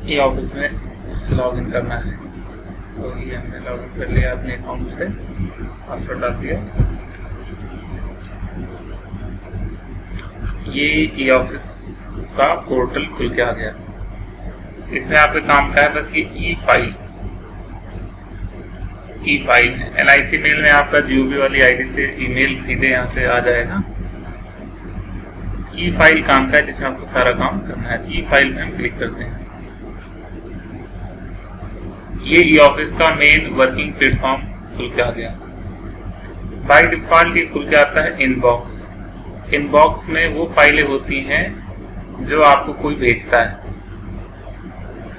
ये ऑफिस में लॉगिन करना है। तो ये हमने लॉगिन कर लिया अपने अकाउंट से, पासवर्ड डाल दिया। ये ई ऑफिस का पोर्टल खुल के आ गया। इसमें आपके काम का है बस ये ई फाइल है। LIC मेल में आपका GOB वाली आईडी से ईमेल सीधे यहाँ से आ जाएगा। ई फाइल काम का है जिसमें आपको सारा काम करना है। ई फाइल में हम क्लिक करते हैं। ये ई ऑफिस का मेन वर्किंग प्लेटफॉर्म खुल के आ गया। बाय डिफॉल्ट ये खुल के आता है इनबॉक्स। इनबॉक्स में वो फाइलें होती हैं जो आपको कोई भेजता है,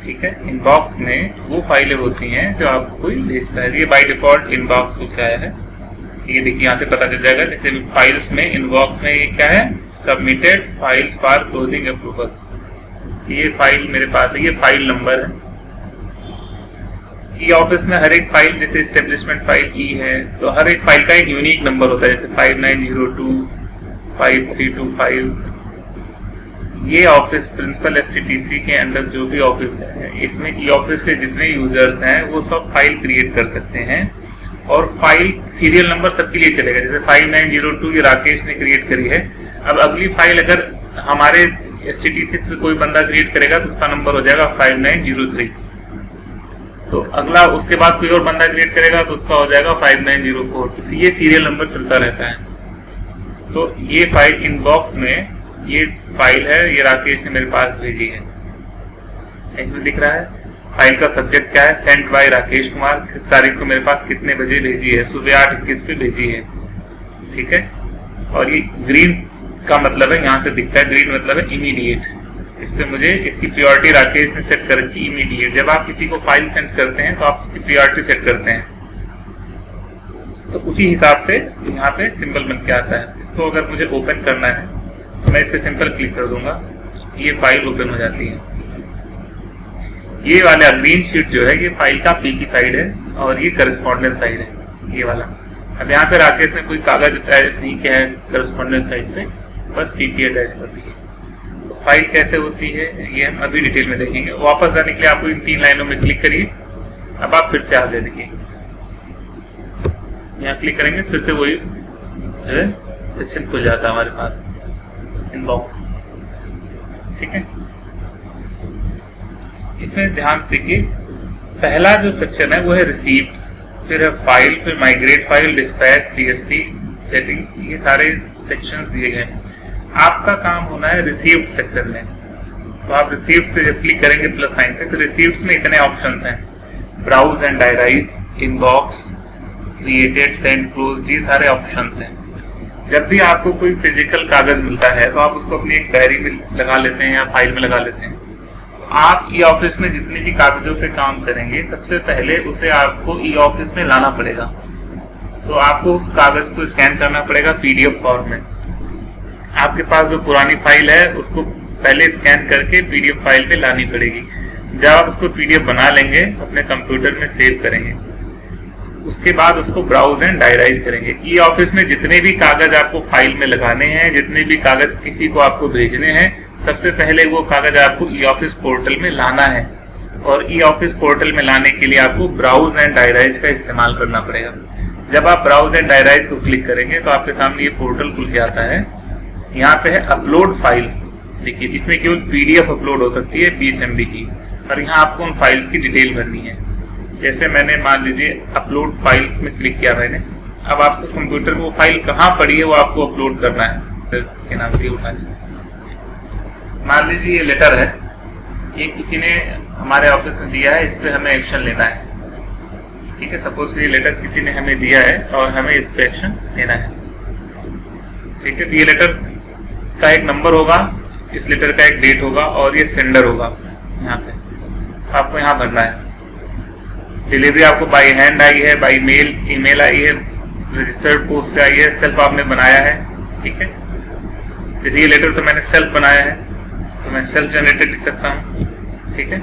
ठीक है। इनबॉक्स में वो फाइलें होती हैं जो आपको कोई भेजता है। ये बाय डिफॉल्ट इनबॉक्स खुल के आया है। ये देखिए यहाँ से पता चल जाएगा। जैसे फाइल्स में इनबॉक्स में ये क्या है, submitted files for closing approval. ये फाइल मेरे पास है, ये फाइल नंबर है। ई ऑफिस में हर एक फाइल, जैसे एस्टेब्लिशमेंट फाइल ई है तो हर एक फाइल का एक यूनिक नंबर होता है, जैसे 5902 5325। ये ऑफिस प्रिंसिपल STTC के अंडर जो भी ऑफिस है, इसमें ई ऑफिस के जितने यूजर्स हैं वो सब फाइल क्रिएट कर सकते हैं और फाइल सीरियल नंबर सबके लिए चलेगा। जैसे 5902 ये राकेश ने क्रिएट करी है। अब अगली फाइल अगर हमारे STTC से कोई बंदा क्रिएट करेगा तो उसका नंबर हो जाएगा 5903। तो अगला उसके बाद कोई और बंदा क्रिएट करेगा तो उसका हो जाएगा 5904। तो ये सीरियल नंबर चलता रहता है। तो ये फाइल इनबॉक्स में ये फाइल है, ये राकेश ने मेरे पास भेजी है। इसमें दिख रहा है फाइल का सब्जेक्ट क्या है, सेंट बाय राकेश कुमार, किस तारीख को मेरे पास कितने बजे भेजी है, सुबह 8:21 पे भेजी है, ठीक है। और ये ग्रीन का मतलब है, यहाँ से दिखता है ग्रीन मतलब है इमीडिएट। इस पे मुझे इसकी प्रियोरिटी राकेश ने सेट कर रखी इमीडिएट। जब आप किसी को फाइल सेंड करते हैं तो आप उसकी प्रियोरिटी सेट करते हैं, तो उसी हिसाब से यहाँ पे सिंबल बन के आता है। इसको अगर मुझे ओपन करना है तो मैं इस पे सिंपल क्लिक कर दूंगा, ये फाइल ओपन हो जाती है। ये वाला ग्रीन शीट जो है ये फाइल का P की साइड है और ये करस्पॉन्डेंस साइड है, ये वाला। अब यहाँ पे राकेश ने कोई कागज अटैच नहीं किया है करस्पॉन्डेंस साइड पे, बस PP अटैच कर दी है। तो फाइल कैसे होती है ये हम अभी डिटेल में देखेंगे। वापस जाने के लिए आपको इन 3 लाइनों में क्लिक करिए। अब आप फिर से आगे देखिए, यहाँ क्लिक करेंगे फिर से वही जो है सेक्शन खुल जाता है हमारे पास, इनबॉक्स, ठीक है। इसमें ध्यान से देखिए, पहला जो सेक्शन है वो है रिसीप्ट्स, फिर है फाइल, फिर migrate file, dispatch, DSC, settings, ये सारे सेक्शंस दिए गए हैं। आपका काम होना है रिसीव्ड सेक्शन में। तो आप रिसीव्ड से जब क्लिक करेंगे प्लस साइन पे, तो रिसीव्ड्स में इतने ऑप्शंस हैं, browse and diarise, inbox, created, send, close, ये सारे ऑप्शंस हैं। जब भी आपको कोई फिजिकल कागज मिलता है तो आप उसको अपनी एक डायरी में लगा लेते हैं या फाइल में लगा लेते हैं। तो आप ई ऑफिस में जितने भी कागजों पे काम करेंगे सबसे पहले उसे आपको ई ऑफिस में लाना पड़ेगा। तो आपको उस कागज को स्कैन करना पड़ेगा PDF फॉर्म में। आपके पास जो पुरानी फाइल है उसको पहले स्कैन करके PDF फाइल पे लानी पड़ेगी। जब आप उसको PDF बना लेंगे अपने कंप्यूटर में सेव करेंगे, उसके बाद उसको ब्राउज एंड डायराइज करेंगे। ई ऑफिस में जितने भी कागज आपको फाइल में लगाने हैं, जितने भी कागज किसी को आपको भेजने हैं, सबसे पहले वो कागज आपको ई ऑफिस पोर्टल में लाना है। और ई ऑफिस पोर्टल में लाने के लिए आपको ब्राउज एंड डायराइज का इस्तेमाल करना पड़ेगा। जब आप ब्राउज एंड डायराइज को क्लिक करेंगे तो आपके सामने ये पोर्टल खुल के आता है। यहाँ पे है अपलोड फाइल्स। देखिए इसमें केवल PDF अपलोड हो सकती है 20 MB की, और यहाँ आपको उन फाइल्स की डिटेल भरनी है। जैसे मैंने मान लीजिए अपलोड फाइल्स में क्लिक किया मैंने, अब आपको कंप्यूटर में वो फाइल कहाँ पड़ी है वो आपको अपलोड करना है। इसके नाम से उठा लीजिए, मान लीजिए ये लेटर है, ये किसी ने हमारे ऑफिस में दिया है, इस पे हमें एक्शन लेना है, ठीक है। सपोज ये लेटर किसी ने हमें दिया है और हमें इस पे एक्शन लेना है, ठीक है। तो ये लेटर का एक नंबर होगा, इस लेटर का एक डेट होगा और ये सेंडर होगा। यहाँ पे आपको यहाँ भरना है। डिलीवरी आपको बाई हैंड आई है, बाई मेल, ईमेल आई है, रजिस्टर्ड पोस्ट से आई है, सेल्फ आपने बनाया है, ठीक है। जैसे ये लेटर तो मैंने सेल्फ बनाया है तो मैं सेल्फ जनरेटेड लिख सकता हूँ, ठीक है।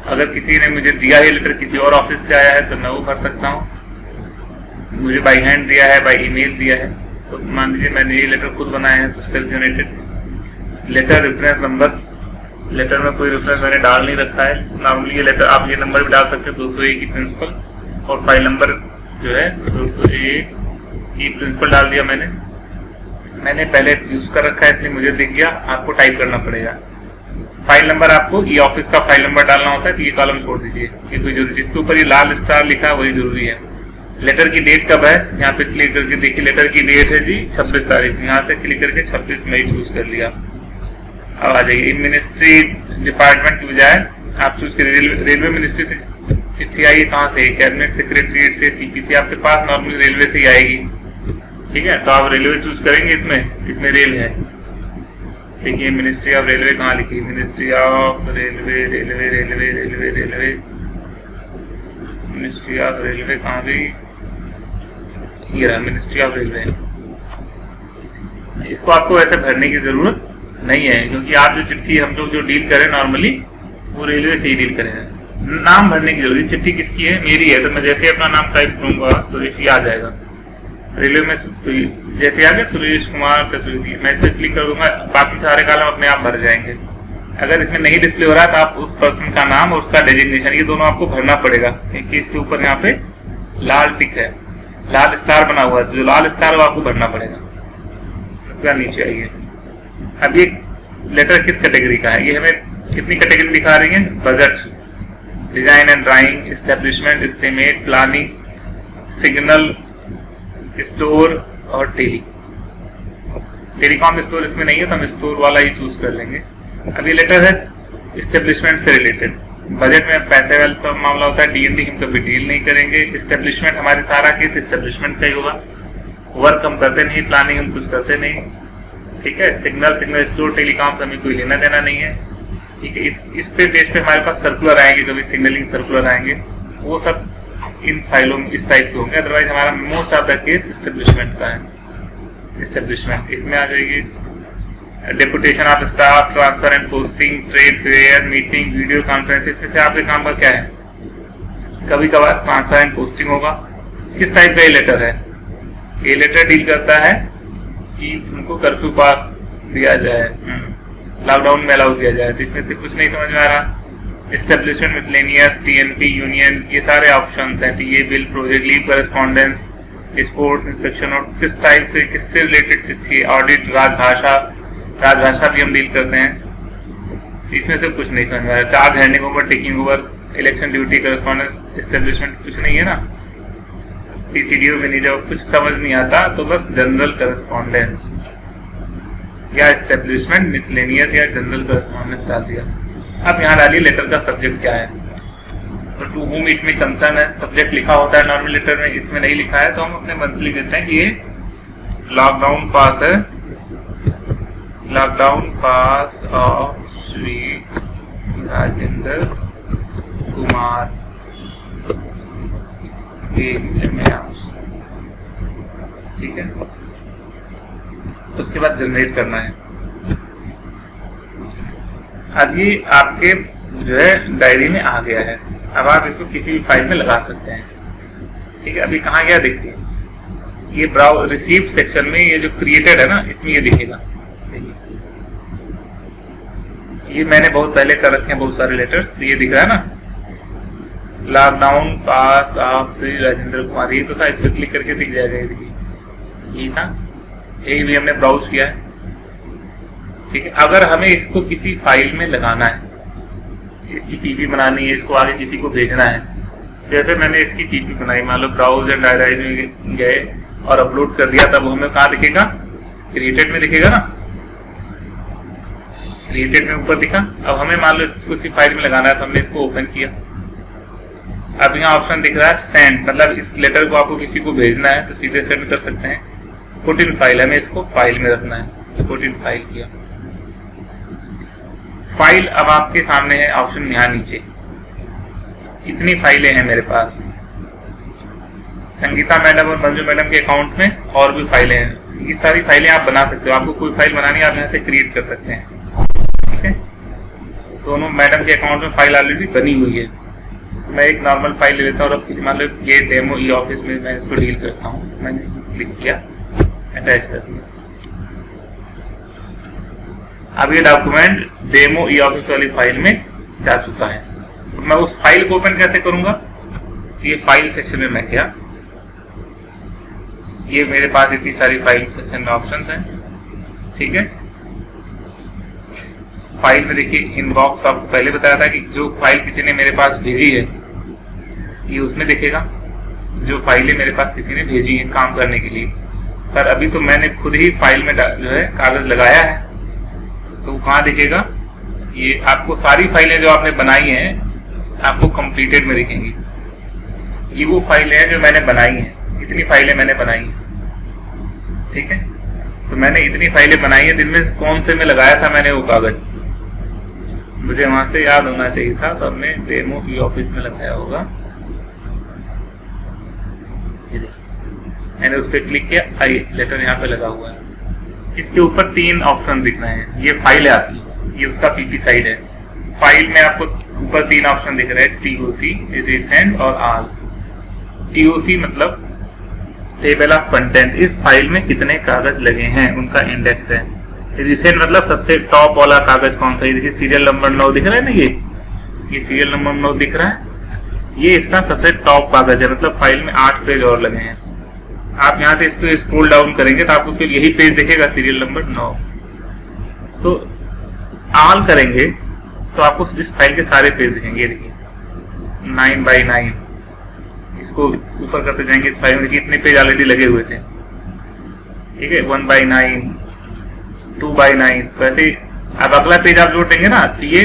अगर किसी ने मुझे दिया है लेटर, किसी और ऑफिस से आया है तो मैं वो भर सकता हूँ। मुझे बाई हैंड दिया है, बाई ईमेल दिया है, तो मान लीजिए मैंने ये लेटर खुद बनाया है तो self generated. Letter reference number letter में कोई रेफरेंस मैंने डाल नहीं रखा है। नॉर्मली ये लेटर आप ये नंबर भी डाल सकते हैं 201 की प्रिंसिपल, और फाइल नंबर जो है 201 की प्रिंसिपल डाल दिया मैंने पहले यूज कर रखा है इसलिए मुझे दिख गया, आपको टाइप करना पड़ेगा। फाइल नंबर आपको ई ऑफिस का फाइल नंबर डालना होता है, तो ये कॉलम छोड़ दीजिए, ये कोई जरूरी, जिसके ऊपर ये लाल स्टार लिखा है वही जरूरी है। लेटर की डेट कब है, यहाँ पे क्लिक करके देखिए, लेटर की डेट है जी 26 तारीख, यहाँ से क्लिक करके 26 मई चूज कर लिया। अब आ जाइए, मिनिस्ट्री डिपार्टमेंट की बजाय आप चूज करिए रेलवे मिनिस्ट्री से चिट्ठी आई, कहाँ से, कैबिनेट सेक्रेटरीट से, सीपीसी, आपके पास नॉर्मली रेलवे से ही आएगी, ठीक है। तो आप रेलवे चूज करेंगे, इसमें रेल है, देखिए मिनिस्ट्री ऑफ रेलवे कहाँ लिखी, ministry of railway railway railway railway railway ministry of railway कहाँ गई, ये रहा मिनिस्ट्री ऑफ रेलवे। इसको आपको वैसे भरने की जरूरत नहीं है, क्योंकि आप जो चिट्ठी हम लोग जो डील करें नॉर्मली वो रेलवे से ही डील करें। नाम भरने की जरूरत, चिट्ठी किसकी है, मेरी है, तो मैं जैसे अपना नाम टाइप करूंगा सुरेश, ये आ जाएगा रेलवे में, तो जैसे आ गया सुरेश कुमार चतुर्वेदी, मैं इस पर क्लिक कर दूंगा, बाकी सारे कॉलम अपने आप भर जाएंगे। अगर इसमें नहीं डिस्प्ले हो रहा है तो आप उस पर्सन का नाम और उसका डेजिग्नेशन, ये दोनों आपको भरना पड़ेगा, क्योंकि इसके ऊपर यहाँ पे लाल टिक है, लाल स्टार बना हुआ है, जो लाल स्टार वो आपको भरना पड़ेगा। उसके नीचे आइए, अब ये लेटर किस कैटेगरी का है, ये हमें कितनी कैटेगरी दिखा रही है, budget, design and drawing, establishment, estimate, planning, signal, store और टेलीकॉम स्टोर इसमें नहीं है, तो हम स्टोर वाला ही चूज कर लेंगे। अब ये लेटर है एस्टेब्लिशमेंट से रिलेटेड, बजट में पैसे वाला सब मामला होता है, डीएनडी हम कभी डील नहीं करेंगे, एस्टेब्लिशमेंट हमारे सारा केस एस्टेब्लिशमेंट का ही होगा, वर्क हम करते नहीं, प्लानिंग हम कुछ करते नहीं, ठीक है। सिग्नल स्टोर, टेलीकॉम से हमें कोई लेना देना नहीं है, ठीक है। इस पे पेज पे हमारे पास सर्कुलर आएंगे, कभी सिग्नलिंग सर्कुलर आएंगे, वो सब इन फाइलों में इस टाइप के होंगे। अदरवाइज हमारा most of the case establishment का है, एस्टेब्लिशमेंट इसमें आ जाएगी। Deputation of staff, transfer and posting, trade fair, meeting, video conference, इसमें से आपके काम का क्या है, कभी कभार ट्रांसफर एंड पोस्टिंग होगा। किस टाइप का ये लेटर है, ये लेटर डील करता है कि उनको कर्फ्यू पास दिया जाए, लॉकडाउन में अलाउ किया जाए, तो इसमें से कुछ नहीं समझ में आ रहा। एस्टेब्लिशमेंट, मिसलेनियस, टीएनपी, यूनियन, ये सारे ऑप्शंस हैं, TA bill, project, leave correspondence, sports, inspection notes, किस टाइप से, किससे रिलेटेड चिट्ठी, ऑडिट, राजभाषा भी हम डील करते हैं, इसमें से कुछ नहीं समझ में आ रहा। Charge handing over, taking over, election duty, correspondence, establishment कुछ नहीं है ना, पीसीडीओ में नहीं, जब कुछ समझ नहीं आता तो बस जनरल करेस्पॉन्डेंस या एस्टेब्लिशमेंट, मिसलेनियस या जनरल करेस्पॉन्डेंस डाल दिया। अब यहाँ डालिए लेटर का सब्जेक्ट क्या है, तो टू होम इट में कंसर्न है, सब्जेक्ट लिखा होता है नॉर्मल लेटर में, इसमें नहीं लिखा है तो हम अपने मन से लिख देते हैं कि ये लॉकडाउन पास है, lockdown pass of Shri Rajendra Kumar, ठीक है। उसके बाद जनरेट करना है। अब ये आपके जो है डायरी में आ गया है, अब आप इसको किसी भी फाइल में लगा सकते हैं, ठीक है। अभी कहाँ गया देखिए, ये ब्राउज रिसीव सेक्शन में ये जो क्रिएटेड है ना, इसमें ये दिखेगा, ये मैंने बहुत पहले कर रखे हैं बहुत सारे लेटर्स, तो ये दिख रहा है ना, lockdown pass of Shri Rajendra Kumar, ये तो था, इस पर क्लिक करके दिख जाएगा, ये देखिए, ये था, यही भी हमने ब्राउज किया है, ठीक है। अगर हमें इसको किसी फाइल में लगाना है, इसकी पीपी बनानी है, इसको आगे किसी को भेजना है, जैसे मैंने इसकी पीपी बनाई, मान लो ब्राउज एंड डायराइज में गए और अपलोड कर दिया, तब हमें कहाँ दिखेगा, क्रिएटेड में दिखेगा ना, क्रिएटेड में ऊपर दिखा। अब हमें मान लो इसको किसी फाइल में लगाना है, तो हमने इसको ओपन किया, अब यहाँ ऑप्शन दिख रहा है सेंड, मतलब इस लेटर को आपको किसी को भेजना है तो सीधे सेंड कर सकते हैं। पुट इन फाइल, हमें इसको फाइल में रखना है, तो पुट इन फाइल किया। फाइल अब आपके सामने है ऑप्शन यहाँ नीचे, इतनी फाइलें हैं मेरे पास, संगीता मैडम और मंजू मैडम के अकाउंट में और भी फाइलें हैं, ये सारी फाइलें आप बना सकते हो, आपको कोई फाइल बनानी है आप यहाँ से क्रिएट कर सकते हैं, ठीक है। दोनों मैडम के अकाउंट में फाइल ऑलरेडी बनी हुई है, मैं एक नॉर्मल फाइल ले लेता हूँ और मान लो ये डेमो ई ऑफिस में मैं इसको डील करता हूँ, तो मैंने इसको क्लिक किया, अटैच कर दिया। अब ये डॉक्यूमेंट डेमो ई ऑफिस वाली फाइल में जा चुका है। तो मैं उस फाइल को ओपन कैसे करूंगा? तो ये फाइल सेक्शन में मैं गया, ये मेरे पास इतनी सारी फाइल सेक्शन में ऑप्शंस हैं, ठीक है। फाइल में देखिए इनबॉक्स, आपको पहले बताया था कि जो फाइल किसी ने मेरे पास भेजी है ये उसमें दिखेगा, जो फाइलें मेरे पास किसी ने भेजी है काम करने के लिए। पर अभी तो मैंने खुद ही फाइल में जो है कागज लगाया है, तो वो कहाँ दिखेगा? ये आपको सारी फाइलें जो आपने बनाई हैं आपको कंप्लीटेड में दिखेंगी। ये वो फाइलें हैं जो मैंने बनाई हैं, इतनी फाइलें मैंने बनाई हैं, ठीक है। तो मैंने इतनी फाइलें बनाई हैं, जिनमें कौन से में लगाया था मैंने वो कागज, मुझे वहां से याद होना चाहिए था, तो हमने डेमो ई ऑफिस में लगाया होगा। मैंने उस पर क्लिक किया, आइए लेटर यहाँ पे लगा हुआ है। इसके ऊपर 3 ऑप्शन दिख रहे हैं, ये फाइल है आपकी, ये उसका पीपी साइड है। फाइल में आपको ऊपर 3 ऑप्शन दिख रहे हैं, टीओसी, रिसेंट और आल। टीओसी मतलब टेबल ऑफ कंटेंट, इस फाइल में कितने कागज लगे हैं उनका इंडेक्स है। रिसेंट मतलब सबसे टॉप वाला कागज कौन सा, ये देखिए सीरियल नंबर 9 दिख रहा है ना, ये सीरियल नंबर 9 दिख रहा है, ये इसका सबसे टॉप कागज है, मतलब फाइल में 8 पेज और लगे हैं। आप यहाँ से इसको स्क्रॉल डाउन करेंगे तो आपको फिर यही पेज दिखेगा, सीरियल नंबर 9। तो ऑल करेंगे तो आपको इस फाइल के सारे पेज दिखेंगे, देखिए 9 by 9। इसको ऊपर करते जाएंगे, इस फाइल में देखिए इतने पेज ऑलरेडी लगे हुए थे, ठीक है, 1 by 9, 2 by 9। तो ऐसे अब अगला पेज आप जोड़ देंगे ना, तो ये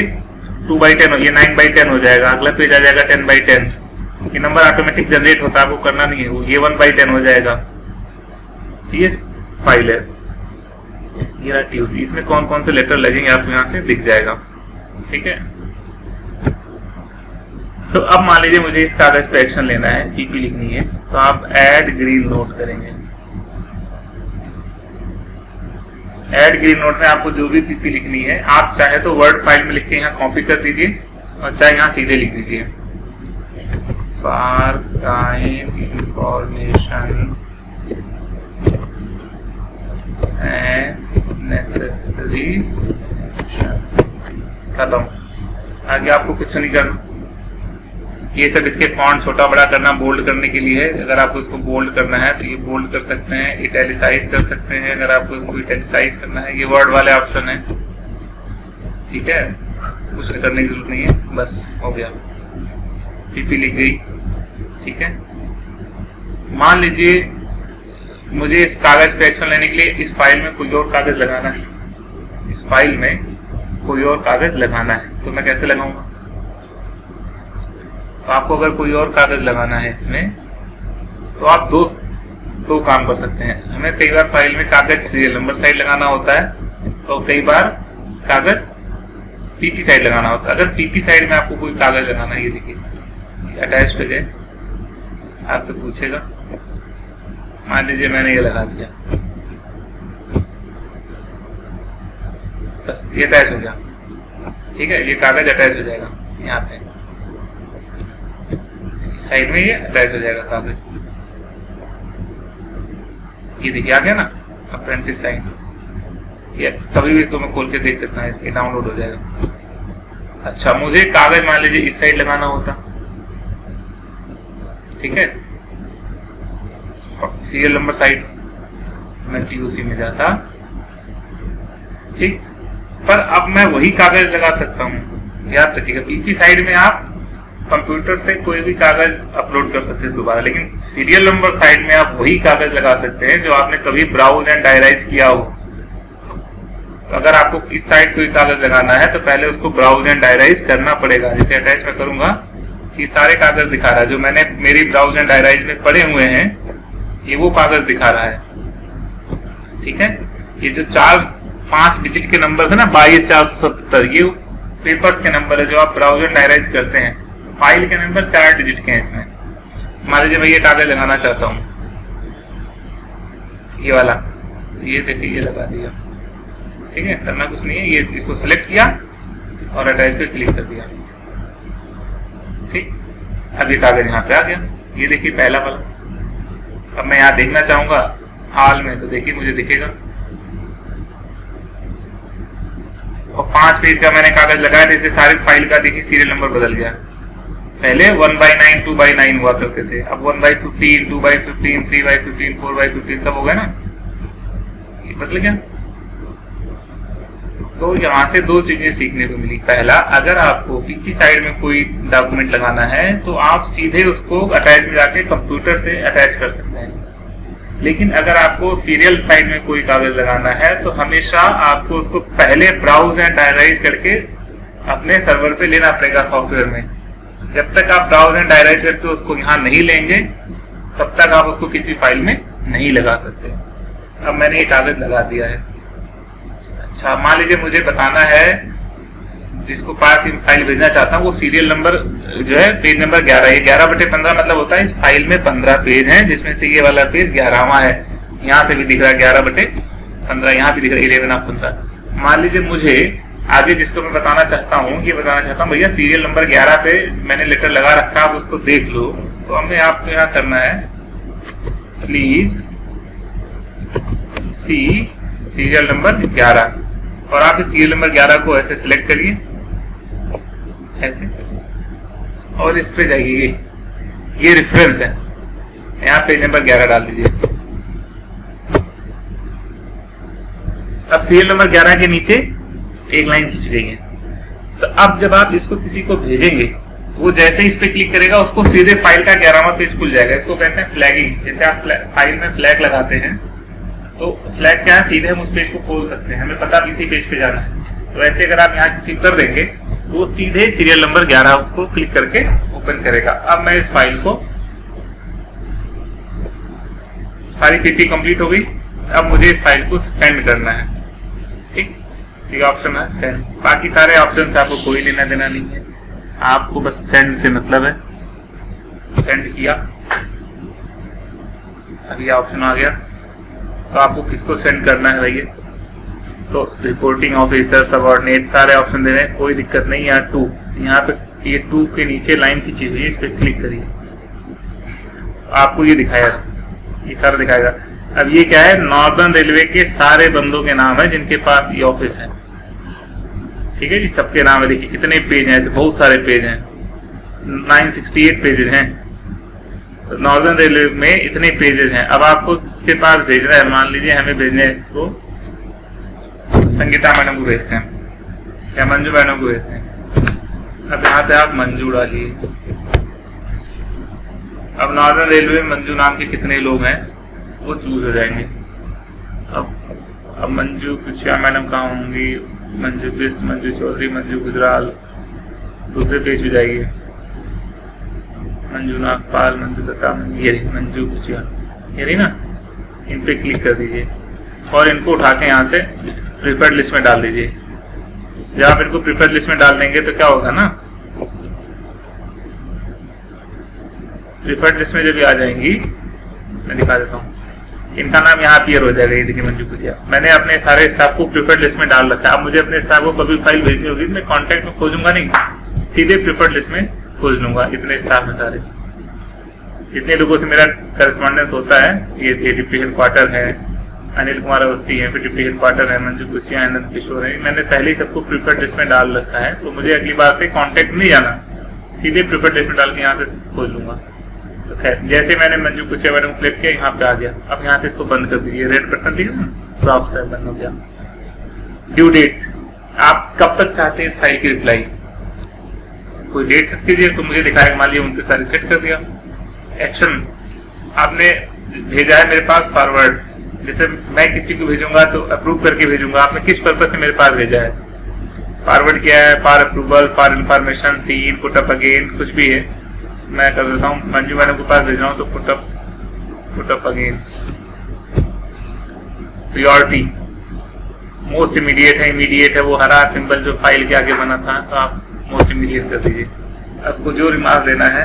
2 by 10, ये 9 by 10 हो जाएगा, अगला पेज आ जाएगा 10 by 10। ये नंबर ऑटोमेटिक जनरेट होता है, आपको करना नहीं है, वो ये 1 by 10 हो जाएगा। तो ये फाइल है, ये रहा टीओसी, इसमें कौन कौन से लेटर लगेंगे आपको यहाँ से दिख जाएगा, ठीक है। तो अब मान लीजिए मुझे इस कागज पे एक्शन लेना है, पीपी लिखनी है, तो आप ऐड ग्रीन नोट करेंगे। ऐड ग्रीन नोट में आपको जो भी पीपी लिखनी है, आप चाहे तो वर्ड फाइल में लिख के यहाँ कॉपी कर दीजिए, और चाहे यहाँ सीधे लिख दीजिए, for kind information and necessary, खत्म। आगे आपको कुछ नहीं करना। ये सब इसके फॉन्ट छोटा बड़ा करना, बोल्ड करने के लिए है। अगर आपको इसको बोल्ड करना है तो ये बोल्ड कर सकते हैं, इटैलिसाइज कर सकते हैं। अगर आपको इसको इटैलिसाइज करना है, ये वर्ड वाले ऑप्शन है, ठीक है, कुछ करने की जरूरत नहीं है, बस हो गया, पीपी लिख गई, ठीक है। मान लीजिए मुझे इस कागज पे एक्शन लेने के लिए इस फाइल में कोई और कागज लगाना है, इस फाइल में कोई और कागज लगाना है, तो मैं कैसे लगाऊंगा? तो आपको अगर कोई और कागज लगाना है इसमें, तो आप दो काम कर सकते हैं। हमें कई बार फाइल में कागज सीरियल नंबर साइड लगाना होता है, और कई बार कागज पीपी साइड लगाना होता है। अगर पीपी साइड में आपको कोई कागज लगाना है, ये देखिए अटैच पे गए, आपसे पूछेगा, मान लीजिए मैंने ये लगा दिया, बस ये अटैच हो गया, ठीक है, ये कागज अटैच हो जाएगा यहाँ पे, साइड में ये अटैच हो जाएगा कागज, ये देखिए आ गया ना अप्रेंटिस साइन। ये कभी भी इसको मैं खोल के देख सकता हूँ, ये डाउनलोड हो जाएगा। अच्छा, मुझे कागज मान लीजिए इस साइड लगाना होता, ठीक है, सीरियल नंबर साइड, मैं टीओसी में जाता, ठीक, पर अब मैं वही कागज लगा सकता हूँ। याद रखिएगा, पीपी साइड में आप कंप्यूटर से कोई भी कागज अपलोड कर सकते हैं दोबारा, लेकिन सीरियल नंबर साइड में आप वही कागज लगा सकते हैं जो आपने कभी ब्राउज एंड डायराइज किया हो। तो अगर आपको इस साइड कोई कागज लगाना है तो पहले उसको ब्राउज एंड डायराइज करना पड़ेगा। जैसे अटैच में करूंगा, ये सारे कागज दिखा रहा है जो मैंने मेरी ब्राउज एंड डायराइज में पड़े हुए हैं, ये वो कागज दिखा रहा है, ठीक है। ये जो 4-5 डिजिट के नंबर है ना, 22,470, ये पेपर्स के नंबर है जो आप ब्राउज एंड डायराइज करते हैं। फाइल के नंबर 4 डिजिट के हैं इसमें। मान लीजिए मैं ये कागज लगाना चाहता हूँ, ये वाला, ये देखिए ये लगा दिया, ठीक है, करना कुछ नहीं है, ये इसको सिलेक्ट किया और अटैच पे क्लिक कर दिया, ठीक। अब ये कागज यहाँ पे आ गया, ये देखिए पहला वाला। अब मैं यहाँ देखना चाहूंगा हाल में, तो देखिए मुझे दिखेगा, और 5 पेज का मैंने कागज लगाया, जैसे सारी फाइल का देखिए सीरियल नंबर बदल गया। पहले 1/9 2/9 हुआ करते थे, अब 1/15 2/15 3/15 4/15 सब हो गया ना, ये बदल गया। तो यहाँ से 2 चीजें सीखने को मिली। पहला, अगर आपको पीछे साइड में कोई डॉक्यूमेंट लगाना है तो आप सीधे उसको अटैच में जाके कंप्यूटर से अटैच कर सकते हैं, लेकिन अगर आपको सीरियल साइड में कोई कागज लगाना है तो हमेशा आपको उसको पहले ब्राउज एंड डायराइज करके अपने सर्वर पे लेना पड़ेगा सॉफ्टवेयर में। जब तक आप ब्राउज एंड डायराइज करके उसको यहाँ नहीं लेंगे तब तक आप उसको किसी फाइल में नहीं लगा सकते। अब मैंने ये कागज लगा दिया है। अच्छा, मान लीजिए मुझे बताना है जिसको पास फाइल भेजना चाहता हूँ वो सीरियल नंबर जो है पेज नंबर 11, ये 11/15 मतलब होता है इस फाइल में 15 पेज हैं, जिसमें से ये वाला पेज 11वां है। यहाँ से भी दिख रहा है 11/15, यहाँ भी दिख रहा है 11/15। मान लीजिए मुझे आगे जिसको मैं बताना चाहता हूँ, ये बताना चाहता हूँ भैया सीरियल नंबर 11 पे मैंने लेटर लगा रखा, आप उसको देख लो। तो हमें आपको यहाँ करना है प्लीज सी सीरियल नंबर 11, और आप इस सीरियल नंबर 11 को ऐसे सिलेक्ट करिए, ऐसे, और इस पे जाइए, ये रेफरेंस है, यहाँ पेज नंबर 11 डाल दीजिए। अब सीरियल नंबर 11 के नीचे एक लाइन खींच गई है। तो अब जब आप इसको किसी को भेजेंगे, वो जैसे इस पे क्लिक करेगा उसको सीधे फाइल का 11वां पेज खुल जाएगा। इसको कहते हैं फ्लैगिंग। जैसे आप फाइल में फ्लैग लगाते हैं तो फ्लैग क्या है, सीधे हम उस पेज को खोल सकते हैं, हमें पता इसी पेज पे जाना है। तो ऐसे अगर आप यहाँ किसी कर देंगे तो वो सीधे सीरियल नंबर 11 को क्लिक करके ओपन करेगा। अब मैं इस फाइल को, सारी पीपी कंप्लीट हो गई, अब मुझे इस फाइल को सेंड करना है। ठीक, ये ऑप्शन है सेंड। बाकी सारे ऑप्शन से आपको कोई लेना देना नहीं है, आपको बस सेंड से मतलब है। सेंड किया, अब ये ऑप्शन आ गया। तो आपको किसको सेंड करना है भैया, तो रिपोर्टिंग ऑफिसर, सबऑर्डिनेट, सारे ऑप्शन दे रहे हैं, कोई दिक्कत नहीं। यहाँ 2, यहाँ पे ये 2 के नीचे लाइन खींची हुई है, इस पे क्लिक करिए, आपको ये दिखाएगा, ये सारा दिखाएगा। अब ये क्या है, नॉर्दर्न रेलवे के सारे बंदों के नाम है जिनके पास ये ऑफिस है। ठीक है जी, सबके नाम है। देखिए कितने पेज हैं, ऐसे बहुत सारे पेज हैं, 968 पेजेस हैं। तो नॉर्दर्न रेलवे में इतने पेजेस हैं। अब आपको इसके पास भेजना है, मान लीजिए हमें भेजना है इसको संगीता मैडम को भेजते हैं या मंजू मैडम को भेजते हैं। अब यहाँ पे आप मंजू डालिए। अब नॉर्दर्न रेलवे में मंजू नाम के कितने लोग हैं वो चूज हो जाएंगे। अब मंजू कुचिया मैडम कहाँ होंगी, मंजू बिस्ट, मंजू चौधरी, मंजू गुजराल। दूसरे पेज पे जाइए, मंजू नागपाल, मंजू दत्ता, ये मंजू कुचिया, ये रही ना, इन पे क्लिक कर दीजिए और इनको उठा के यहाँ से प्रीफर्ड लिस्ट में डाल दीजिए। जब आप इनको प्रीफर्ड लिस्ट में डाल देंगे तो क्या होगा ना, प्रीफर्ड लिस्ट में जब ये आ जाएंगी, मैं दिखा देता हूँ, इनका नाम यहाँ अपीयर हो जाएगा। ये देखिए मंजू कुचिया। मैंने अपने सारे स्टाफ को प्रीफर्ड लिस्ट में डाल रखा है। अब मुझे अपने स्टाफ को कभी फाइल भेजनी होगी, मैं कॉन्टैक्ट में खोजूंगा नहीं, सीधे प्रीफर्ड लिस्ट में खोज लूंगा। इतने स्टाफ में सारे, इतने लोगों से मेरा करस्पॉन्डेंस होता है। ये डिप्टी हेडक्वार्टर है, अनिल कुमार अवस्थी है, फिर डिप्टी हेडक्वार्टर है, मंजू कुचिया, आनंद किशोर है। मैंने पहले ही सबको प्रीफर्ड लिस्ट में डाल रखा है, तो मुझे अगली बार से कॉन्टैक्ट नहीं जाना, सीधे प्रीफर्ड लिस्ट में डाल के यहाँ से खोज लूंगा। तो खैर, जैसे मैंने मंजू कुचिया मैडम सेलेक्ट किया, यहाँ पे आ गया। अब यहाँ से इसको बंद कर दीजिए, रेड बटन दिया ना, क्रॉस टाइप बंद हो गया। ड्यू डेट, आप कब तक चाहते हैं इस फाइल की रिप्लाई, कोई डेट सेट कीजिए। तो मुझे दिखाएगा, मान लीजिए 29 तारीख सेट कर दिया। एक्शन, आपने भेजा है मेरे पास फॉरवर्ड, जैसे मैं किसी को भेजूंगा तो अप्रूव करके भेजूंगा। आपने किस पर्पज से मेरे पास भेजा है, फॉरवर्ड किया है, for approval, for information, seen, put up again, कुछ भी है। मैं कर देता हूँ, मंजू मैडम के पास भेज रहा हूँ तो put up again. Priority, most immediate है, इमीडिएट है, वो हरा सिंबल जो फाइल के आगे बना था, तो आप मोस्ट इमीडिएट कर दीजिए। आपको जो रिमार्क देना है,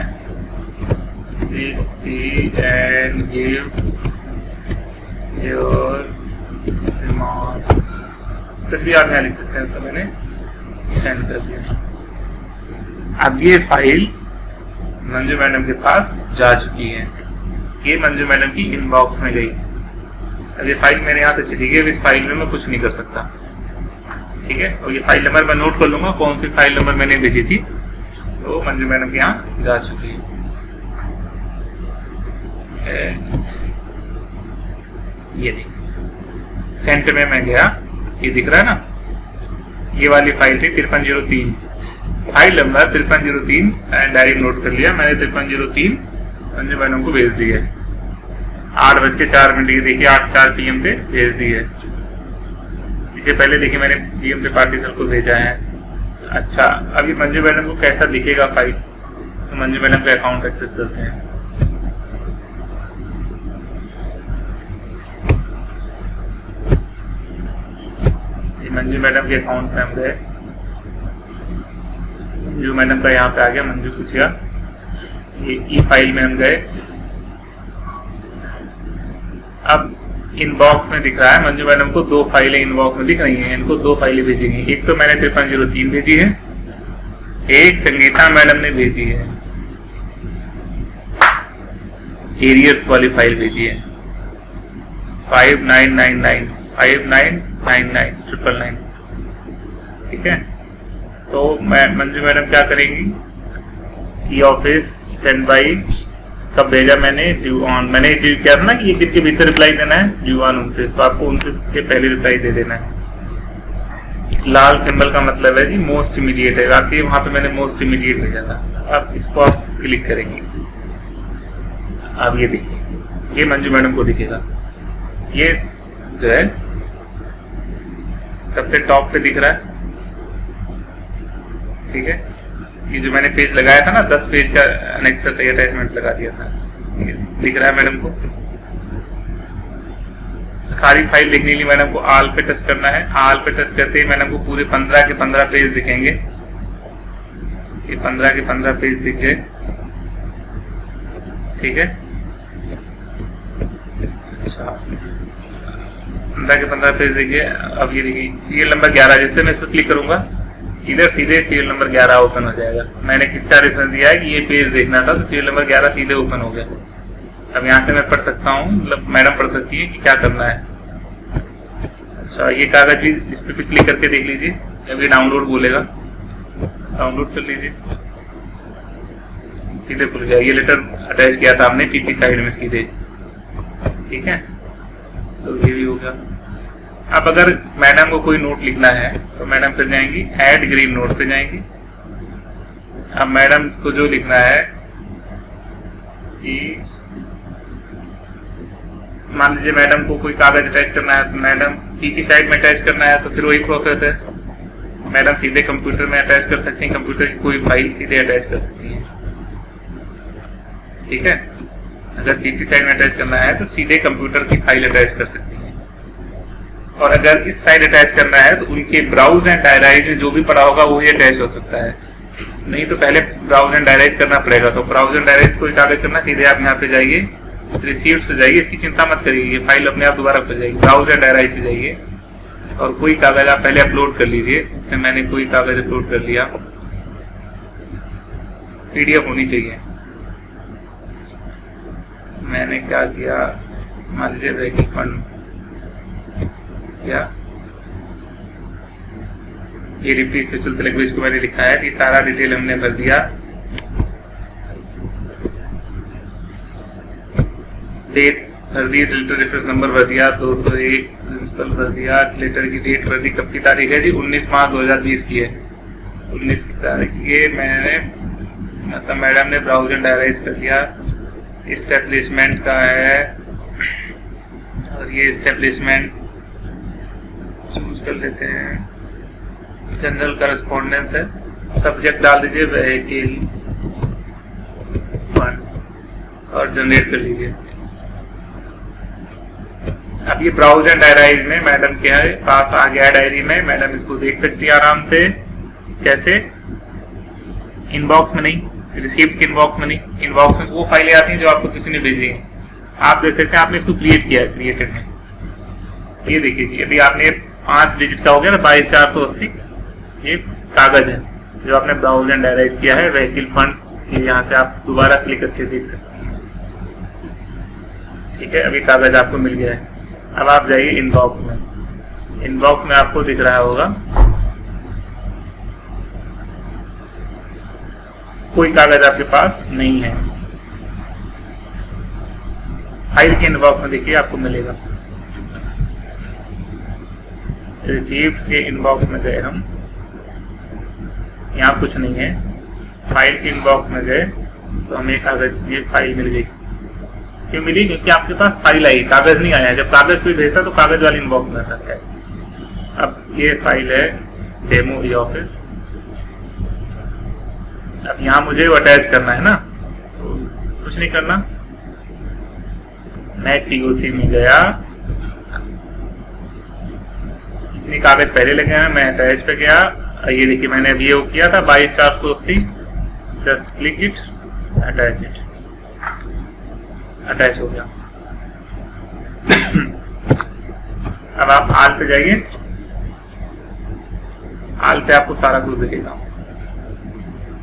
see and give your remarks, कुछ भी आप यहाँ लिख सकते हैं। उसको मैंने सेंड कर दिया। अब ये फाइल मंजू मैडम के पास जा चुकी है, ये मंजू मैडम की इनबॉक्स में गई। अब ये फाइल मेरे यहाँ से चली गई। इस फाइल में मैं कुछ नहीं कर सकता, ठीक है। और ये फाइल नंबर मैं नोट कर लूंगा कौन सी फाइल नंबर मैंने भेजी थी। तो मंजू मैडम के यहाँ जा चुकी है। ये देखिए सेंट में मैं गया, ये दिख रहा है ना, ये वाली फाइल थी 5303, फाइल नंबर 5303 डायरेक्ट नोट कर लिया मैंने। 5303 मंजू मैडम को भेज दी है 8:04। ये देखिए 8:04 PM पे भेज दी है। इससे पहले देखिए मैंने PM पे पार्टी सर को भेजा है। अच्छा, अभी मंजू मैडम को कैसा दिखेगा फाइल, तो मंजू मैडम का अकाउंट एक्सेस करते हैं। मंजू मैडम के अकाउंट में हम गए, मंजू मैडम का यहाँ पे आ गया मंजू कुचिया। ये ई फाइल में हम गए। अब इनबॉक्स में दिख रहा है मंजू मैडम को 2 फाइलें इनबॉक्स में दिख रही हैं। इनको 2 फाइलें भेजी गई, एक तो मैंने 5303 भेजी है, एक संगीता मैडम ने भेजी है, एरियर्स वाली फाइल भेजी है 5999 5999 ठीक है। तो मैं मंजू मैडम क्या करेंगी, ई ऑफिस सेंड बाई कब भेजा मैंने, ड्यू ऑन, मैंने ड्यू किया था ना कि 1 दिन के भीतर रिप्लाई देना है, ड्यू ऑन 29, तो आपको 29 के पहले रिप्लाई दे देना है। लाल सिंबल का मतलब है जी मोस्ट इमीडिएट है, आती वहां पे मैंने मोस्ट इमीडिएट भेजा था। अब इसको आप क्लिक करेंगे, अब ये देखिए ये मंजू मैडम को दिखेगा। ये जो है सबसे टॉप पे दिख रहा है, ठीक है। ये जो मैंने पेज लगाया था ना 10 पेज का अनेक्सर का अटैचमेंट लगा दिया था, दिख रहा है मैडम को। सारी फाइल देखने के लिए मैडम को आल पे टच करना है। आल पे टच करते ही मैडम को पूरे 15 के 15 पेज दिखेंगे। ये 15 के 15 पेज दिख गए, ठीक है। अच्छा 15 के 15 पेज देखिए। अब ये देखिए सीरियल नंबर 11, जैसे मैं इस पर क्लिक करूंगा इधर सीधे सीरियल नंबर 11 ओपन हो जाएगा। मैंने किसका रेफरेंस दिया है कि ये पेज देखना था, तो सीरियल नंबर 11 सीधे ओपन हो गया। अब यहाँ से मैं पढ़ सकता हूँ, मतलब मैडम पढ़ सकती है कि क्या करना है। अच्छा ये कागज भी इस पे भी क्लिक करके देख लीजिए, अभी डाउनलोड बोलेगा, डाउनलोड कर लीजिए, सीधे खुल गया। ये लेटर अटैच किया था हमने PP साइड में सीधे, ठीक है। तो ये भी हो गया। अब अगर मैडम को कोई नोट लिखना है तो मैडम फिर जाएंगी ऐड ग्रीन नोट पे जाएंगी। अब मैडम को जो लिखना है कि मान लीजिए मैडम को कोई कागज अटैच करना है, तो मैडम PP साइड में अटैच करना है, तो फिर वही प्रोसेस है। मैडम सीधे कंप्यूटर में अटैच कर सकती हैं, कंप्यूटर की कोई फाइल सीधे अटैच कर सकती हैं, ठीक है। अगर PP साइड में अटैच करना है तो सीधे कंप्यूटर की फाइल अटैच कर सकती हैं। और अगर इस साइड अटैच करना है तो उनके ब्राउज एंड डायराइज में जो भी पड़ा होगा वही अटैच हो सकता है, नहीं तो पहले ब्राउज एंड डायराइज करना पड़ेगा। तो ब्राउज एंड डायराइज कोई कागज करना, सीधे आप यहाँ पे जाइए, रिसीव्ड पे जाइए, इसकी चिंता मत करिए, ये फाइल अपने आप दोबारा खुल जाएगी। ब्राउज एंड डायराइज पे जाइए और कोई कागज आप पहले अपलोड कर लीजिए। इसमें मैंने कोई कागज अपलोड कर लिया, PDF होनी चाहिए। मैंने क्या किया, मान लीजिए व्हीकल फंड या ये रिप्ली स्पेशल लैंग्वेज को मैंने लिखा है, ये सारा डिटेल हमने भर दिया। डेट भर दी, लेटर रेफरेंस नंबर भर दिया, 201 प्रिंसिपल भर दिया, लेटर की डेट भर दी, कब की तारीख है जी 19 मार्च 2020 की है। 19 तारीख ये मैंने मतलब मैडम ने ब्राउज एंड डायराइज कर लिया। इस्टेब्लिशमेंट का है और ये इस्टेब्लिशमेंट चूज कर लेते हैं, जनरल करस्पॉन्डेंस है। सब्जेक्ट डाल दीजिए व्हीकल फंड और जनरेट कर लीजिए। अब ये ब्राउज एंड डायराइज में मैडम के पास आ गया डायरी में, मैडम इसको देख सकती है आराम से। कैसे, इनबॉक्स में नहीं, रिसीव्ड के इनबॉक्स में नहीं, इनबॉक्स में वो फाइलें आती हैं जो आपको किसी ने भेजी है, आप देख सकते हैं। आपने इसको क्रिएट किया है, क्रिएटेड में ये देखिए जी, अभी आपने 5 डिजिट का हो गया ना 22480, ये कागज है जो आपने ब्राउज एंड डायराइज किया है व्हीकल फंड। ये यहाँ से आप दोबारा क्लिक करके देख सकते हैं, ठीक है। अभी कागज आपको मिल गया है। अब आप जाइए इनबॉक्स में, इनबॉक्स में आपको दिख रहा होगा कोई कागज आपके पास नहीं है। फाइल के इनबॉक्स में देखिए आपको मिलेगा। रिसीव्ड्स के इनबॉक्स में गए हम, यहाँ कुछ नहीं है। फाइल के इनबॉक्स में गए तो हमें कागज, ये फाइल मिल गई। क्यों मिली? क्योंकि आपके पास फाइल आई, कागज नहीं आया। जब कागज कोई भेजता तो कागज वाले इनबॉक्स में आता है। अब ये फाइल है डेमो ई ऑफिस। अब यहाँ मुझे वो अटैच करना है ना, तो कुछ नहीं करना। मैं टीओसी में गया, इतनी कागज पहले लगे हैं, मैं अटैच पे गया। ये देखिए मैंने अभी वो किया था 22,480, just click it, attach it, attach हो गया। अब आप आल पे जाइए, आल पे आपको सारा कुछ दिखेगा।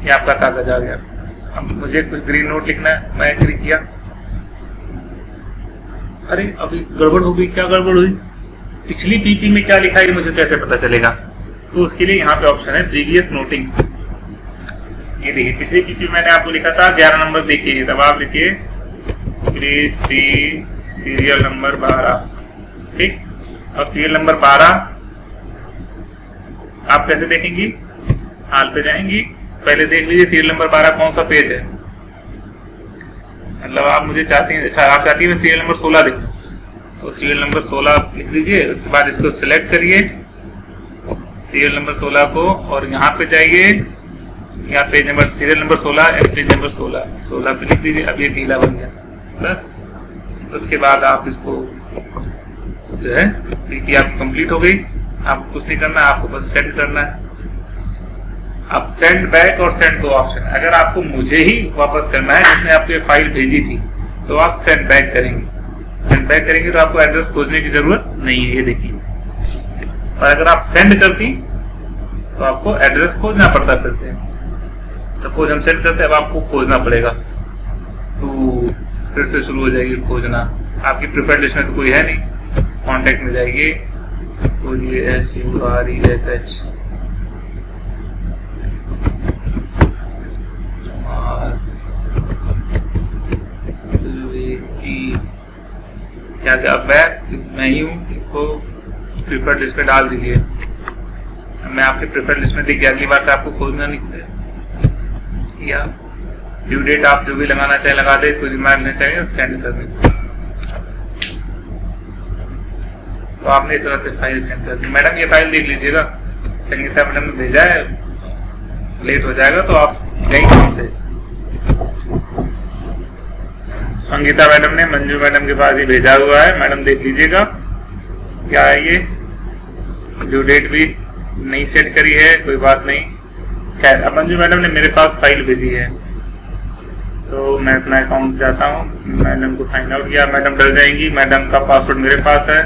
ये आपका कागज आ गया। अब मुझे कुछ ग्रीन नोट लिखना है, मैं क्लिक किया, अरे अभी गड़बड़ हो गई। क्या गड़बड़ हुई? पिछली पीपी में क्या लिखा है मुझे कैसे पता चलेगा? तो उसके लिए यहाँ पे ऑप्शन है प्रीवियस नोटिंग्स। ये देखिए पिछली पीपी मैंने आपको लिखा था 11 नंबर, देखिए तब आप लिखिए प्लीज सी सीरियल नंबर 12। ठीक, अब सीरियल नंबर 12 आप कैसे देखेंगी? हाल पे जाएंगी, पहले देख लीजिए सीरियल नंबर 12 कौन सा पेज है। मतलब आप मुझे चाहती हैं, अच्छा आप चाहती हैं मैं सीरियल नंबर 16 लिखूं, तो सीरियल नंबर 16 लिख दीजिए। उसके बाद इसको सिलेक्ट करिए सीरियल नंबर 16 को, और यहाँ पे जाइए, यहाँ page number serial number 16 page number 16 पे लिख दीजिए। अब ये नीला बन गया बस। उसके बाद आप इसको जो है पीपी आपकी कंप्लीट हो गई। आपको कुछ नहीं करना, आपको बस सेंड करना है। अब सेंड बैक और सेंड दो ऑप्शन। अगर आपको मुझे ही वापस करना है जिसने आपको ये फाइल भेजी थी, तो आप सेंड बैक करेंगे। सेंड बैक करेंगे तो आपको एड्रेस खोजने की जरूरत नहीं है, ये देखिए। और अगर आप सेंड करती तो आपको एड्रेस खोजना पड़ता फिर से। सपोज हम सेंड करते हैं, अब आपको खोजना पड़ेगा, तो फिर से शुरू हो जाएगी खोजना। आपकी प्रिफर्ड लिस्ट में तो कोई है नहीं, कॉन्टेक्ट में जाइए, खोजिए SURESH क्या क्या मैं इसमें ही हूँ, इसको प्रिफर्ड लिस्ट में डाल दीजिए। मैं आपके प्रिफर्ड लिस्ट में लिख गया, अगली बार से आपको खोजना नहीं। या ड्यू डेट आप जो भी लगाना चाहे लगा दे, कोई रिमाइंड लेना चाहिए सेंड कर दें। तो आपने इस तरह से फाइल सेंड कर दी। मैडम ये फाइल देख लीजिएगा, संगीता मैडम ने भेजा है, लेट हो जाएगा तो आप जाएंगे हमसे। संगीता मैडम ने मंजू मैडम के पास ये भेजा हुआ है, मैडम देख लीजिएगा क्या है ये। ड्यू डेट भी नहीं सेट करी है, कोई बात नहीं। खैर अब मंजू मैडम ने मेरे पास फाइल भेजी है, तो मैं अपना अकाउंट जाता हूँ, मैडम को फाइंड आउट किया। मैडम डर जाएंगी, मैडम का पासवर्ड मेरे पास है।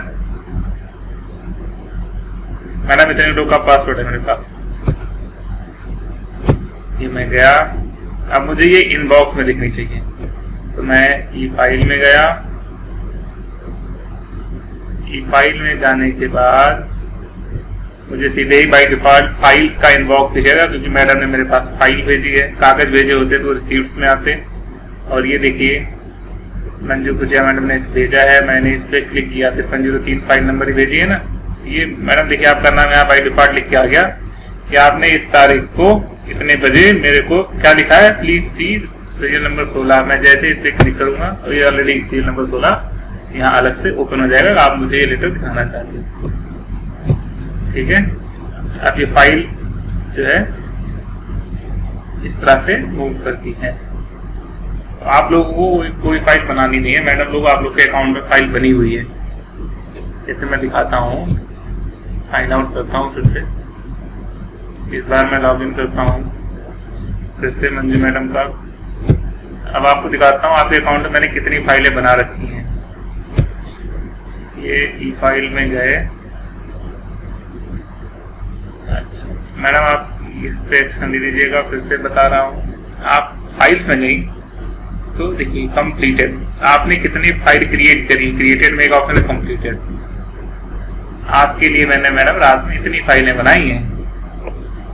मैडम इतने लोग का पासवर्ड है मेरे पास। ये मैं गया, अब मुझे ये इनबॉक्स में दिखनी चाहिए, तो मैं ई फाइल में गया। ई फाइल में जाने के बाद मुझे सीधे ही बाय डिफॉल्ट फाइल्स का इनबॉक्स दिखेगा, क्योंकि मैडम ने मेरे पास फाइल भेजी है। कागज भेजे होते तो रिसीप्ट्स में आते। और ये देखिए मंजू कुचिया मैडम ने भेजा है, मैंने इस पर क्लिक किया, 5303 फाइल नंबर ही भेजी है ना। ये मैडम देखिए आपका नाम यहाँ बाय डिफॉल्ट लिख के आ गया कि आपने इस तारीख को इतने बजे मेरे को क्या लिखा है, प्लीज सी सीरियल नंबर 16। मैं जैसे इस पर क्लिक करूंगा और ये ऑलरेडी सीरियल नंबर 16 यहाँ अलग से ओपन हो जाएगा। आप मुझे ये लेटर दिखाना चाहते हैं, ठीक है। अब ये फाइल जो है इस तरह से मूव करती है। तो आप लोगों को कोई फाइल बनानी नहीं है, मैडम लोग आप लोग के अकाउंट में फाइल बनी हुई है। जैसे मैं दिखाता हूँ, साइन आउट करता हूँ फिर से, इस बार मैं लॉगिन करता हूँ फिर से मंजू मैडम का। अब आपको दिखाता हूँ आपके अकाउंट में मैंने कितनी फाइलें बना रखी हैं। ये ई फाइल में गए, अच्छा मैडम आप इस पे एक्शन ले लीजिएगा, फिर से बता रहा हूँ। आप फाइल्स में गई तो देखिए कंप्लीटेड, आपने कितनी फाइल क्रिएट करी, क्रिएटेड में एक ऑप्शन है कंप्लीटेड। आपके लिए मैंने मैडम रात में इतनी फाइलें बनाई हैं।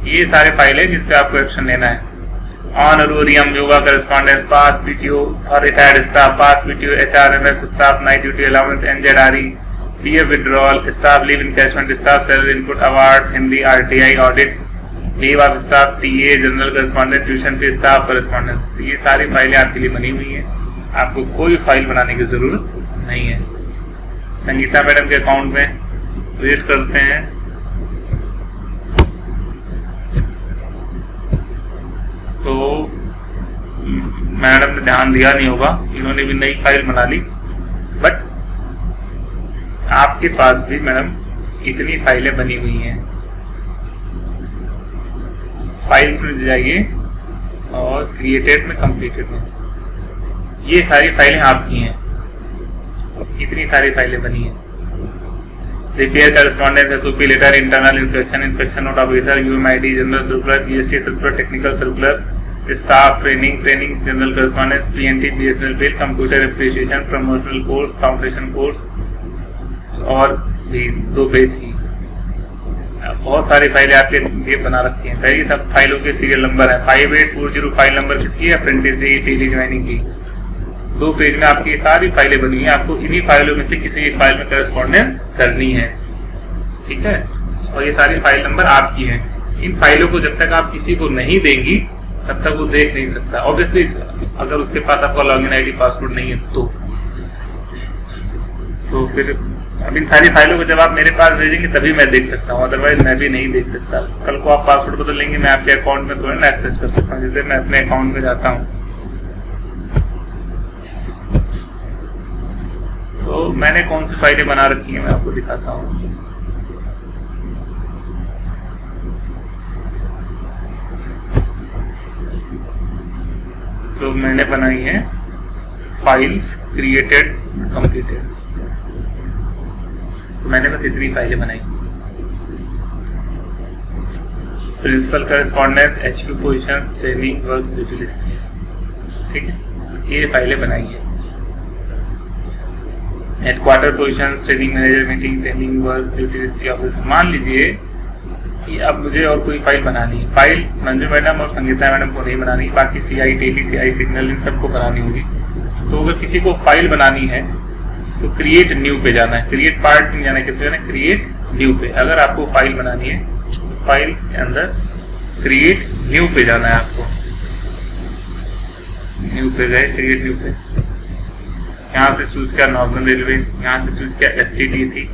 ये सारे फाइल है जिस पे आपको एक्शन लेना है। Honorarium, yoga correspondence, pass PTO और retired staff, pass PTO, HRMS staff, night duty allowance, NZRE, PF withdrawal, staff leave encashment, staff salary input, awards, Hindi, RTI audit, leave of staff, TA, general correspondent, tuition fee, staff correspondence. तो ये सारी फाइलें आपके लिए बनी हुई हैं, आपको कोई फाइल बनाने की जरूरत नहीं है। संगीता मैडम के अकाउंट में विजिट करते हैं। तो मैडम ने ध्यान दिया नहीं होगा, इन्होंने भी नई फाइल बना ली, बट आपके पास भी मैडम इतनी फाइलें बनी हुई हैं। फाइल्स में जाइए और क्रिएटेड में, कंप्लीटेड में, ये सारी फाइलें आपकी हैं, इतनी सारी फाइलें बनी हैं। Repair correspondence, SOP letter, internal inspection, inspection note officer, UMID, general circular, GST circular, technical circular, staff training, general correspondence, PNT, BSNL bill, computer appreciation, promotional course, foundation course और भी 2 पेज की बहुत सारी फाइलें आपके लिए बना रखी हैं। पहली सब फाइलों के सीरियल नंबर है। 5840 फाइल नंबर किसकी है? अप्रेंटिस जेई टेली ज्वाइनिंग की। 2 पेज में आपकी सारी फाइलें बनी हैं। आपको इन्हीं फाइलों में से किसी एक फाइल में करस्पॉन्डेंस करनी है, ठीक है। और ये सारी फाइल नंबर आपकी हैं। इन फाइलों को जब तक आप किसी को नहीं देंगी तब तक वो देख नहीं सकता। ऑब्वियसली अगर उसके पास आपका लॉगिन आईडी पासवर्ड नहीं है तो फिर अब इन सारी फाइलों को जब आप मेरे पास भेजेंगे तभी मैं देख सकता हूँ, अदरवाइज मैं भी नहीं देख सकता। कल को आप पासवर्ड बदल लेंगे, मैं आपके अकाउंट में थोड़ा ना एक्सेस कर सकता हूँ। जैसे मैं अपने अकाउंट में जाता हूँ तो मैंने कौन सी फाइलें बना रखी हैं मैं आपको दिखाता हूँ। तो मैंने बनाई है फाइल्स क्रिएटेड कंप्लीटेड। तो मैंने बस इतनी फाइलें बनाई। Principal correspondence, HQ positions, training work, duty list, ठीक है, ये फाइलें बनाई है। Headquarter positions, training manager meeting, training work, duty list office. मान लीजिए कि अब मुझे और कोई फाइल बनानी है। फाइल मंजू मैडम और संगीता मैडम को नहीं बनानी, बाकी सीआई टेली, सीआई सिग्नल, इन सबको बनानी होगी। तो अगर किसी को फाइल बनानी है तो क्रिएट न्यू पे जाना है, क्रिएट पार्ट में जाना है, किस पे जाना है? क्रिएट न्यू पे। अगर आपको फाइल बनानी है तो फाइल्स के अंदर क्रिएट न्यू पे जाना है आपको। न्यू पे गए, क्रिएट न्यू पे, यहाँ से चूज किया नॉर्दर्न रेलवे, यहाँ से चूज किया एसटीटीसी,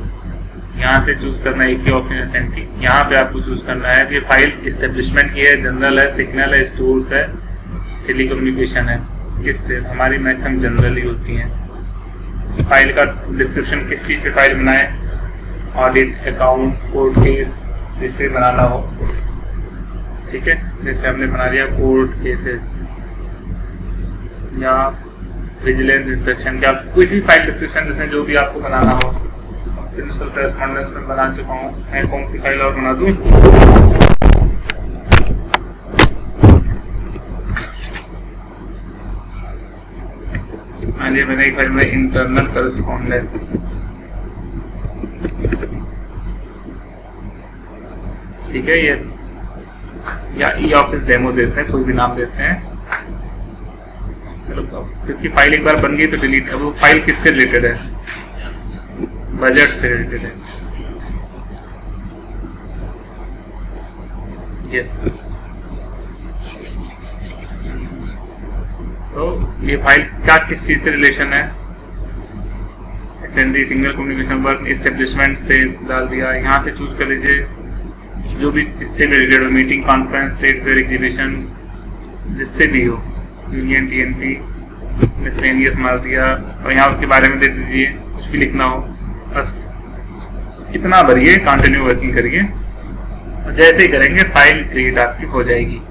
यहाँ से चूज करना है एक ऑफ एनएसएनटी। यहाँ पे आपको चूज करना है कि फाइल्स एस्टेब्लिशमेंट की है, जनरल है, सिग्नल है, स्टोर्स है, टेलीकम्युनिकेशन है। इससे हमारी मैक्सिमम जनरल ही होती हैं। फाइल का डिस्क्रिप्शन किस चीज़ पे फाइल बनाए, ऑडिट, अकाउंट, कोर्ट केस, जिससे बनाना हो, ठीक है। जैसे हमने बना दिया कोर्ट केसेस या विजिलेंस इंस्पेक्शन, या कोई भी फाइल डिस्क्रिप्शन जिसमें जो भी आपको बनाना हो। प्रिंसिपल करस्पॉन्डेंस में बना चुका हूँ, मैं कौन सी फाइल और बना दूँ? मैंने एक फाइल में इंटरनल करस्पॉन्डेंस, ठीक है, ये या ई ऑफिस डेमो देते हैं, कोई भी नाम देते हैं, क्योंकि फाइल एक बार बन गई तो डिलीट। अब वो फाइल किससे रिलेटेड है? बजट से रिलेटेड है। यस, तो ये फाइल क्या किस चीज से रिलेशन है? Secondary signal communication work establishment से डाल दिया। यहाँ पे चूज कर लीजिए जो भी जिससे रिलेटेड हो, meeting, conference, trade fair, exhibition, जिससे भी हो, यूनियन, टीएनपी, मिसलेनियस मार दिया और यहाँ उसके बारे में दे दीजिए, कुछ भी लिखना हो बस इतना भरिए, कंटिन्यू वर्किंग करिए। जैसे ही करेंगे फाइल क्रिएट आपकी हो जाएगी।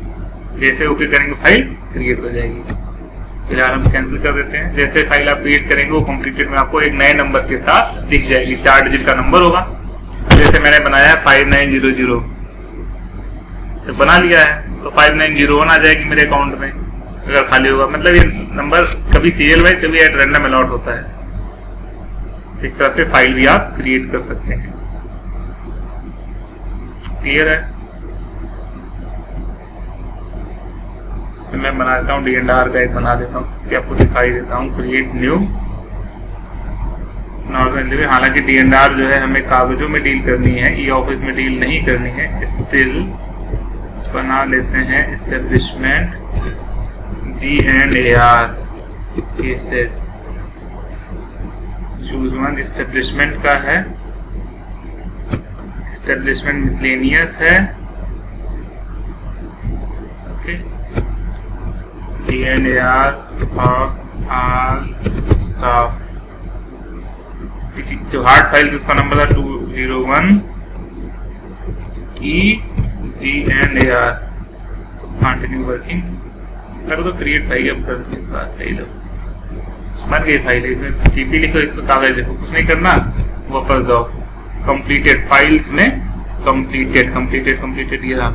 जैसे ओके करेंगे फाइल क्रिएट हो जाएगी। फिलहाल हम कैंसिल कर देते हैं। जैसे फाइल आप क्रिएट करेंगे वो कंप्लीटेड में आपको एक नए नंबर के साथ दिख जाएगी, 4 डिजिट का नंबर होगा। जैसे मैंने बनाया है 5900, तो बना लिया है तो 5901 आ जाएगी मेरे अकाउंट में अगर खाली होगा। मतलब ये नंबर कभी सीरियल वाइज कभी एट रैंडम अलॉट होता है। इस तरह से फाइल भी आप क्रिएट कर सकते हैं। क्लियर है? मैं बना देता हूँ D&R का एक बना देता हूँ कि आपको दिखाई देता हूँ। Create new normal live. हालांकि D&R जो है हमें कागजों में डील करनी है, ई ऑफिस में डील नहीं करनी है। स्टिल बना लेते हैं establishment D&AR cases. Choose one establishment का है, एस्टेब्लिशमेंट मिसलेनियस है, okay. D&AR of all staff. जो हार्ड फाइल जिसका नंबर था 201 D&AR। कंटिन्यू वर्किंग कर दो, क्रिएट फाइल अब कर इस बात ले लो, बन गई फाइल। इसमें टीपी लिखो, इसमें कागज लिखो, कुछ नहीं करना, वापस जाओ कंप्लीटेड फाइल्स में, कंप्लीटेड ये रहा।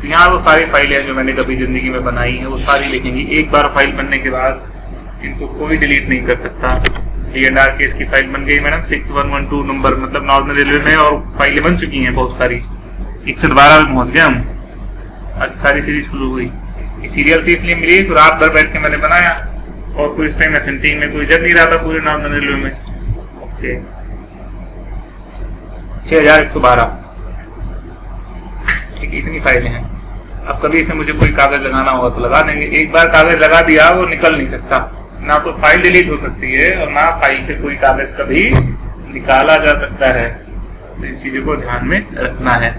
तो यहाँ वो सारी फाइलें जो मैंने कभी जिंदगी में बनाई हैं वो सारी लिखेंगी। एक बार फाइल बनने के बाद इनको कोई डिलीट नहीं कर सकता। D&R केस की फाइल बन गई मैडम 6112 नंबर, मतलब नॉर्दर्न रेलवे में, और फाइलें बन चुकी हैं बहुत सारी, 112 में पहुंच गए हम, आज सारी सीरीज शुरू हुई। ये सीरियल से इसलिए मिली तो रात भर बैठ के मैंने बनाया, और कोई इस टाइम असेंटिंग में कोई जग नहीं रहा था पूरे नॉर्दर्न रेलवे में। ओके 6112, ठीक, इतनी फाइलें हैं। अब कभी इसे मुझे कोई कागज लगाना होगा तो लगा देंगे। एक बार कागज लगा दिया वो निकल नहीं सकता, ना तो फाइल डिलीट हो सकती है और ना फाइल से कोई कागज कभी निकाला जा सकता है। तो इन चीजों को ध्यान में रखना है।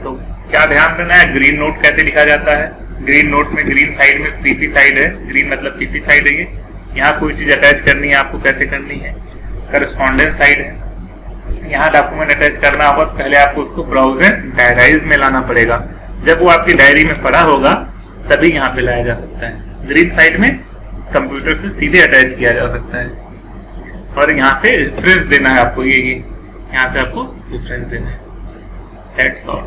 तो क्या ध्यान देना है, ग्रीन नोट कैसे लिखा जाता है। ग्रीन नोट में ग्रीन साइड में पीपी साइड है, ग्रीन मतलब पीपी साइड है। ये यहाँ कोई चीज अटैच करनी है आपको, कैसे करनी है, करस्पॉन्डेंस साइड है। यहाँ डॉक्यूमेंट अटैच करना होगा तो पहले आपको उसको ब्राउज एंड डायराइज में लाना पड़ेगा। जब वो आपकी डायरी में पड़ा होगा तभी यहाँ पे लाया जा सकता है। ग्रीन साइड में कंप्यूटर से सीधे अटैच किया जा सकता है, और यहाँ से रेफरेंस देना है आपको, ये यहाँ से आपको रेफरेंस देना है। That's all.